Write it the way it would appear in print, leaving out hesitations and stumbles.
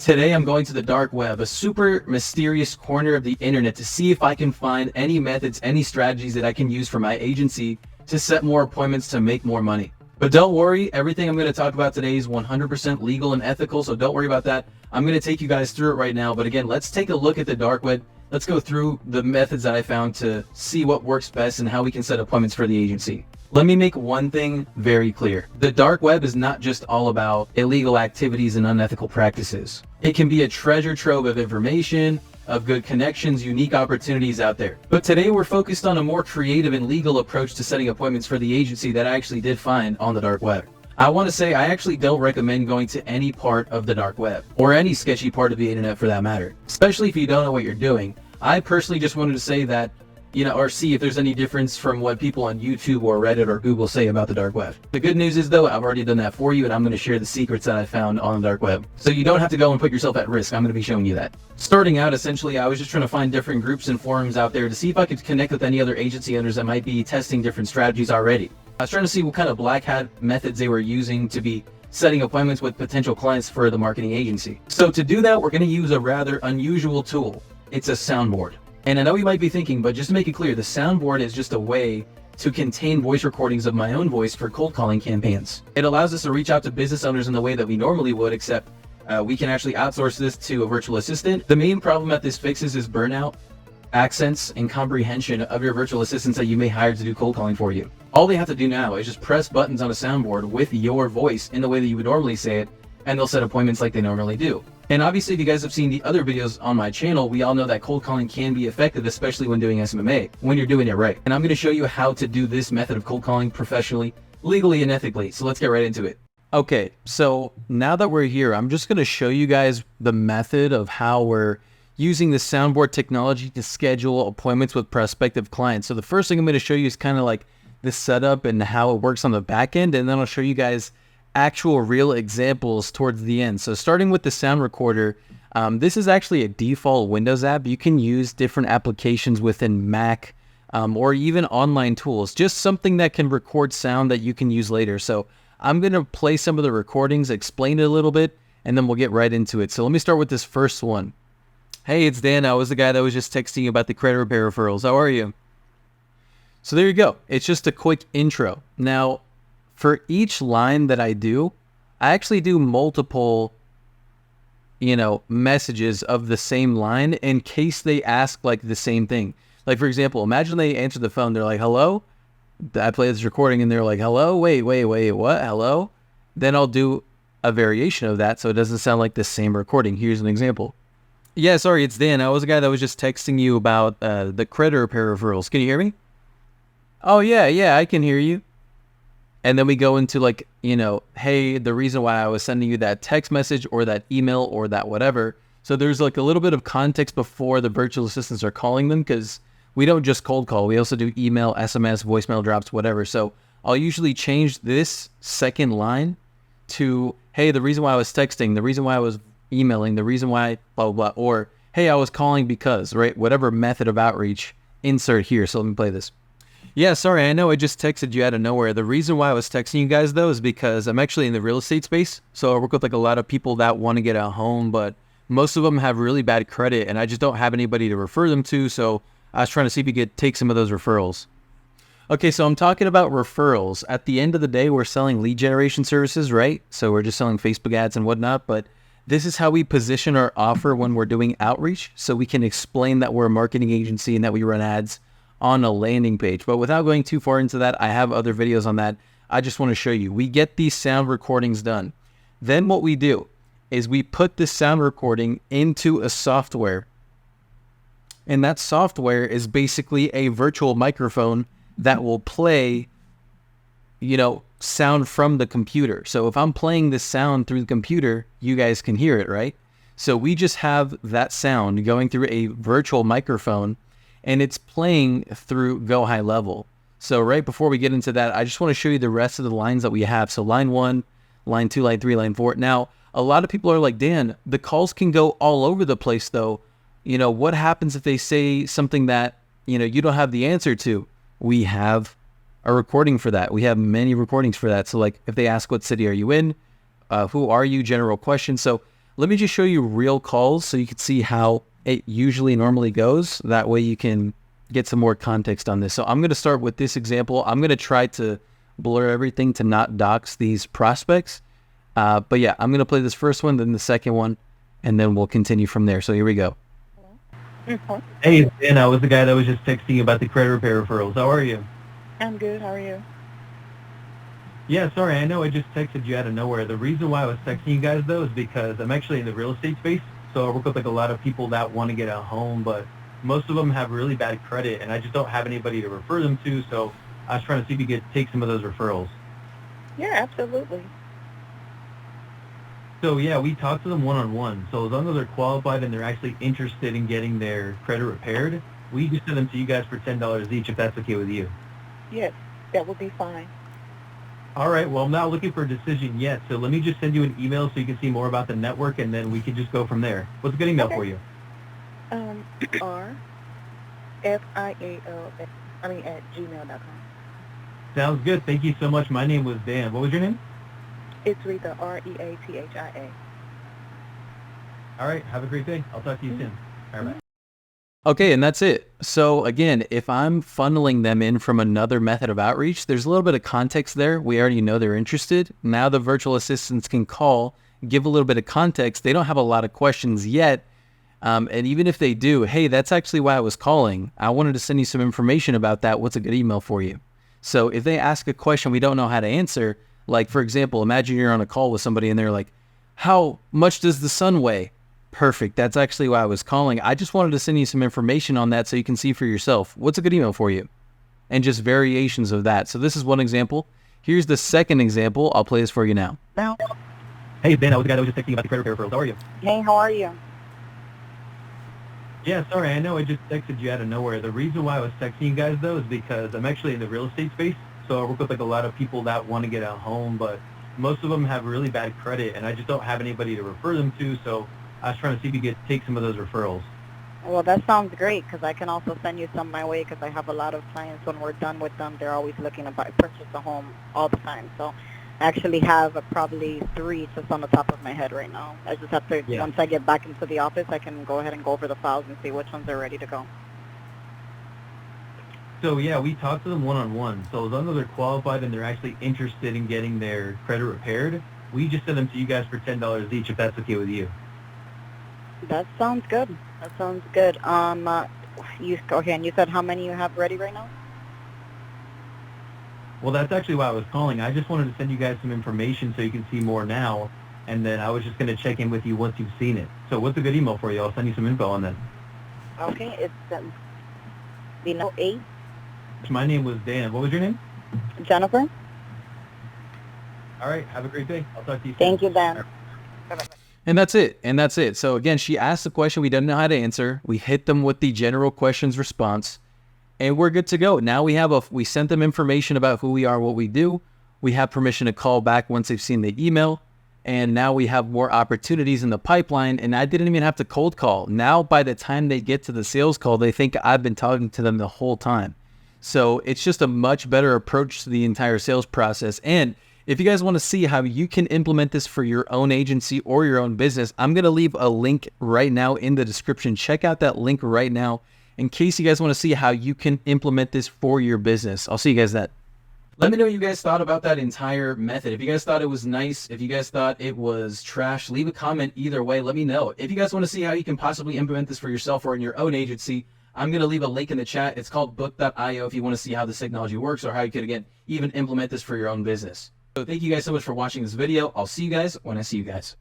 Today I'm going to the dark web, a super mysterious corner of the internet, to see if I can find any methods, any strategies that I can use for my agency to set more appointments to make more money. But don't worry, everything I'm going to talk about today is 100% legal and ethical, so don't worry about that. I'm going to take you guys through it right now. But again, let's take a look at the dark web. Let's go through the methods that I found to see what works best and how we can set appointments for the agency. Let me make one thing very clear. The dark web is not just all about illegal activities and unethical practices. It can be a treasure trove of information, of good connections, unique opportunities out there. But today we're focused on a more creative and legal approach to setting appointments for the agency that I actually did find on the dark web. I want to say I actually don't recommend going to any part of the dark web, or any sketchy part of the internet for that matter, especially if you don't know what you're doing. I personally just wanted to say that, or see if there's any difference from what people on YouTube or Reddit or Google say about the dark web. The good news is though, I've already done that for you, and I'm going to share the secrets that I found on the dark web. So you don't have to go and put yourself at risk. I'm going to be showing you that. Starting out, essentially, I was just trying to find different groups and forums out there to see if I could connect with any other agency owners that might be testing different strategies already. I was trying to see what kind of black hat methods they were using to be setting appointments with potential clients for the marketing agency. So to do that, we're going to use a rather unusual tool. It's a soundboard. And I know you might be thinking, but just to make it clear, the soundboard is just a way to contain voice recordings of my own voice for cold calling campaigns. It allows us to reach out to business owners in the way that we normally would, except we can actually outsource this to a virtual assistant. The main problem that this fixes is burnout, accents, and comprehension of your virtual assistants that you may hire to do cold calling for you. All they have to do now is just press buttons on a soundboard with your voice in the way that you would normally say it, and they'll set appointments like they normally do. And obviously, if you guys have seen the other videos on my channel, we all know that cold calling can be effective, especially when doing SMMA, when you're doing it right. And I'm going to show you how to do this method of cold calling professionally, legally, and ethically. So let's get right into it. Okay, so now that we're here, I'm just going to show you guys the method of how we're using the soundboard technology to schedule appointments with prospective clients. So the first thing I'm going to show you is kind of like the setup and how it works on the back end, and then I'll show you guys actual real examples towards the end. So starting with the sound recorder, this is actually a default Windows app. You can use different applications within Mac or even online tools, just something that can record sound that you can use later. So I'm going to play some of the recordings, explain it a little bit, and then we'll get right into it. So let me start with this first one. Hey, it's Dan. I was the guy that was just texting you about the credit repair referrals. How are you? So there you go. It's just a quick intro. Now, for each line that I do, I actually do multiple, messages of the same line in case they ask like the same thing. Like, for example, imagine they answer the phone. They're like, hello? I play this recording and they're like, hello? Wait, what? Hello? Then I'll do a variation of that so it doesn't sound like the same recording. Here's an example. Yeah, sorry, it's Dan. I was the guy that was just texting you about the credit repair referrals. Can you hear me? Oh, yeah, I can hear you. And then we go into like, hey, the reason why I was sending you that text message or that email or that whatever. So there's like a little bit of context before the virtual assistants are calling them, because we don't just cold call. We also do email, SMS, voicemail drops, whatever. So I'll usually change this second line to, hey, the reason why I was texting, the reason why I was emailing, the reason why blah, blah, blah, or hey, I was calling because, right? Whatever method of outreach, insert here. So let me play this. Yeah, sorry, I know I just texted you out of nowhere. The reason why I was texting you guys, though, is because I'm actually in the real estate space. So I work with like a lot of people that want to get a home, but most of them have really bad credit, and I just don't have anybody to refer them to. So I was trying to see if you could take some of those referrals. Okay, so I'm talking about referrals. At the end of the day, we're selling lead generation services, right? So we're just selling Facebook ads and whatnot, but this is how we position our offer when we're doing outreach. So we can explain that we're a marketing agency and that we run ads on a landing page. But without going too far into that, I have other videos on that. I just want to show you. We get these sound recordings done. Then what we do is we put this sound recording into a software. And that software is basically a virtual microphone that will play, sound from the computer. So if I'm playing this sound through the computer, you guys can hear it, right? So we just have that sound going through a virtual microphone, and it's playing through Go High Level. So right before we get into that, I just want to show you the rest of the lines that we have. So line 1, line 2, line 3, line 4. Now, a lot of people are like, Dan, the calls can go all over the place though. What happens if they say something that, you don't have the answer to? We have a recording for that. We have many recordings for that. So like if they ask, what city are you in? Who are you? General questions. So let me just show you real calls so you can see how it usually normally goes. That way you can get some more context on this. So I'm going to start with this example. I'm going to try to blur everything to not dox these prospects. But yeah, I'm going to play this first one, then the second one, and then we'll continue from there. So here we go. Hey, Dan, I was the guy that was just texting you about the credit repair referrals. How are you? I'm good. How are you? Yeah, sorry, I know I just texted you out of nowhere. The reason why I was texting you guys, though, is because I'm actually in the real estate space. So I work with like a lot of people that want to get a home, but most of them have really bad credit, and I just don't have anybody to refer them to. So I was trying to see if you could take some of those referrals. Yeah, absolutely. So yeah, we talked to them one-on-one. So as long as they're qualified and they're actually interested in getting their credit repaired, we just send them to you guys for $10 each, if that's okay with you. Yes, that would be fine. All right, well, I'm not looking for a decision yet, so let me just send you an email so you can see more about the network, and then we can just go from there. What's a good email for you? RFIAL, at gmail.com. Sounds good. Thank you so much. My name was Dan. What was your name? It's Rita, REATHIA. All right, have a great day. I'll talk to you soon. All right, bye. Okay, and that's it. So again, if I'm funneling them in from another method of outreach, there's a little bit of context there. We already know they're interested. Now the virtual assistants can call, give a little bit of context. They don't have a lot of questions yet. And even if they do, hey, that's actually why I was calling. I wanted to send you some information about that. What's a good email for you? So if they ask a question we don't know how to answer, like for example, imagine you're on a call with somebody and they're like, how much does the sun weigh? Perfect. That's actually why I was calling. I just wanted to send you some information on that so you can see for yourself. What's a good email for you? And just variations of that. So this is one example. Here's the second example. I'll play this for you now. Hey, Ben, I was the guy that was just texting you about the credit repair referrals. How are you? Hey, how are you? Yeah, sorry, I know I just texted you out of nowhere. The reason why I was texting you guys, though, is because I'm actually in the real estate space. So I work with like a lot of people that want to get a home, but most of them have really bad credit, and I just don't have anybody to refer them to. So I was trying to see if you could take some of those referrals. Well, that sounds great because I can also send you some my way because I have a lot of clients when we're done with them. They're always looking to purchase a home all the time. So I actually have probably 3 just on the top of my head right now. I just have to, once I get back into the office, I can go ahead and go over the files and see which ones are ready to go. So yeah, we talked to them one-on-one. So as long as they're qualified and they're actually interested in getting their credit repaired, we just send them to you guys for $10 each, if that's okay with you. That sounds good. That sounds good. Okay, and you said how many you have ready right now? Well, that's actually why I was calling. I just wanted to send you guys some information so you can see more now, and then I was just going to check in with you once you've seen it. So what's a good email for you? I'll send you some info on that. Okay, it's the 8. My name was Dan. What was your name? Jennifer. All right, have a great day. I'll talk to you soon. Thank you, Dan. Bye-bye. And that's it. And that's it. So again, she asked the question we didn't know how to answer. We hit them with the general questions response, and we're good to go. Now we sent them information about who we are, what we do. We have permission to call back once they've seen the email. And now we have more opportunities in the pipeline, and I didn't even have to cold call. Now, by the time they get to the sales call, they think I've been talking to them the whole time. So it's just a much better approach to the entire sales process. And if you guys want to see how you can implement this for your own agency or your own business, I'm going to leave a link right now in the description. Check out that link right now in case you guys want to see how you can implement this for your business. I'll see you guys then. Let me know what you guys thought about that entire method. If you guys thought it was nice, if you guys thought it was trash, leave a comment either way. Let me know. If you guys want to see how you can possibly implement this for yourself or in your own agency, I'm going to leave a link in the chat. It's called book.io if you want to see how this technology works or how you could, again, even implement this for your own business. So thank you guys so much for watching this video. I'll see you guys when I see you guys.